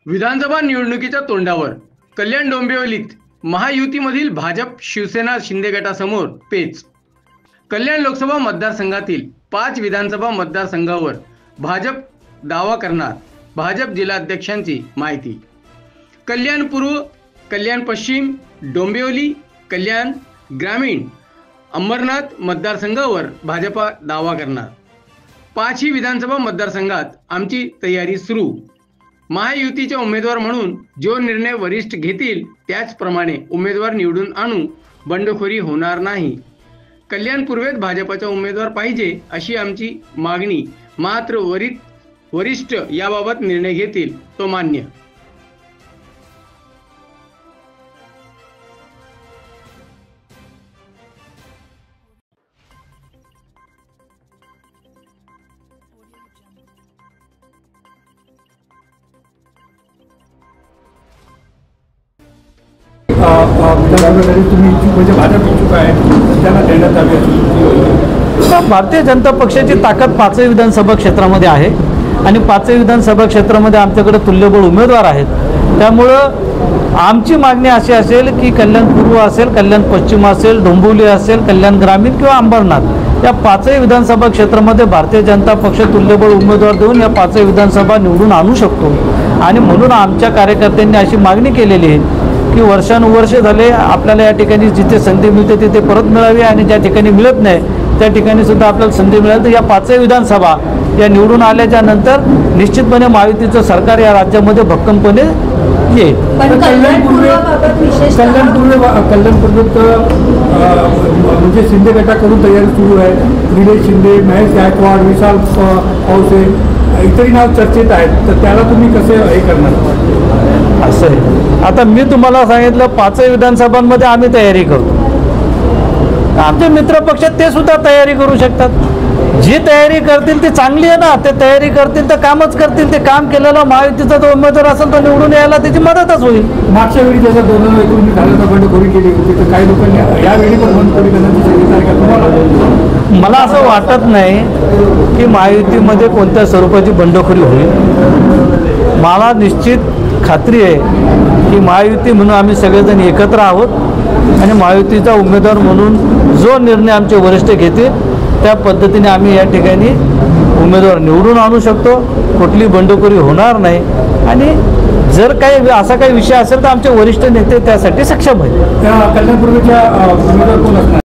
विधानसभा निवडणुकीच्या तोंडावर कल्याण डोंबिवलीत महायुतीमधील भाजप शिवसेना शिंदे गटासमोर पेच। कल्याण लोकसभा मतदारसंघातील 5 विधानसभा मतदारसंघावर भाजप दावा करणार। भाजप जिल्हाध्यक्षांची माहिती। कल्याण पूर्व, कल्याण पश्चिम, डोंबिवली, कल्याण ग्रामीण, अंबरनाथ मतदारसंघावर भाजप दावा करणार। 5ही विधानसभा मतदारसंघात आमची तयारी सुरू। महायुतीचे उमेदवार म्हणून जो निर्णय वरिष्ठ घेतील त्याचप्रमाणे उमेदवार निवडून आणू, बंडखोरी होणार नाही। कल्याण पूर्वेत भाजपचा उमेदवार पाहिजे अशी आमची मागणी, मात्र वरिष्ठ याबाबत निर्णय घेतील तो मान्य। तुम्ही इच्छुक म्हणजे भाजप इच्छुक आहे, त्यांना देण्यात आली। भारतीय जनता पक्षाची ताकद 5 विधानसभा क्षेत्रामध्ये आहे आणि 5 विधानसभा क्षेत्रामध्ये आमच्याकडे तुल्यबळ उमेदवार आहेत। त्यामुळं आमची मागणी अशी असेल की कल्याण पूर्व असेल, कल्याण पश्चिम असेल, डोंबिवली असेल, कल्याण ग्रामीण किंवा अंबरनाथ या 5 विधानसभा क्षेत्रामध्ये भारतीय जनता पक्ष तुल्यबळ उमेदवार देऊन या 5 विधानसभा निवडून आणू शकतो। आणि म्हणून आमच्या कार्यकर्त्यांनी अशी मागणी केलेली आहे की वर्षानुवर्ष झाले आपल्याला या ठिकाणी जिथे संधी मिळते तिथे परत मिळावी आणि ज्या ठिकाणी मिळत नाही त्या ठिकाणी सुद्धा आपल्याला संधी मिळाली। तर या 5 विधानसभा या निवडून आल्याच्या नंतर निश्चितपणे महायुतीचं सरकार या राज्यामध्ये भक्कमपणे येईल। कल्याण पूर्वेत म्हणजे शिंदे गटाकडून तयारी सुरू आहे। निलेश शिंदे, महेश गायकवाड, विशाल पावसे इतरही नाव चर्चेत आहेत, तर त्याला तुम्ही कसे हे करणार? असं आहे, आता मी तुम्हाला सांगितलं 5 विधानसभांमध्ये आम्ही तयारी करू, आमचे मित्र पक्ष ते सुद्धा तयारी करू शकतात। जी तयारी करतील ती चांगली आहे ना, ते तयारी करतील तर कामच करतील। ते काम केलेला महायुतीचा जो उमेदवार असेल तो निवडून यायला त्याची मदतच होईल। मागच्या वेळी जसं 2019 झालं तर बंडखोरी केली होती, तर काही लोकांनी यावेळी पण बंडखोरी करण्याची शक्यता आहे का तुम्हाला? मला असं वाटत नाही की महायुतीमध्ये कोणत्या स्वरूपाची बंडखोरी होईल। मला निश्चित खात्री आहे की महायुती म्हणून आम्ही सगळेजण एकत्र आहोत आणि महायुतीचा उमेदवार म्हणून जो निर्णय आमचे वरिष्ठ घेतील त्या पद्धतीने आम्ही या ठिकाणी उमेदवार निवडून आणू शकतो। कुठली बंडखोरी होणार नाही आणि जर काही असा काही विषय असेल तर आमचे वरिष्ठ नेते त्यासाठी सक्षम आहेत। त्या कल्याण पूर्वेच्या उमेदवार कोण असणार?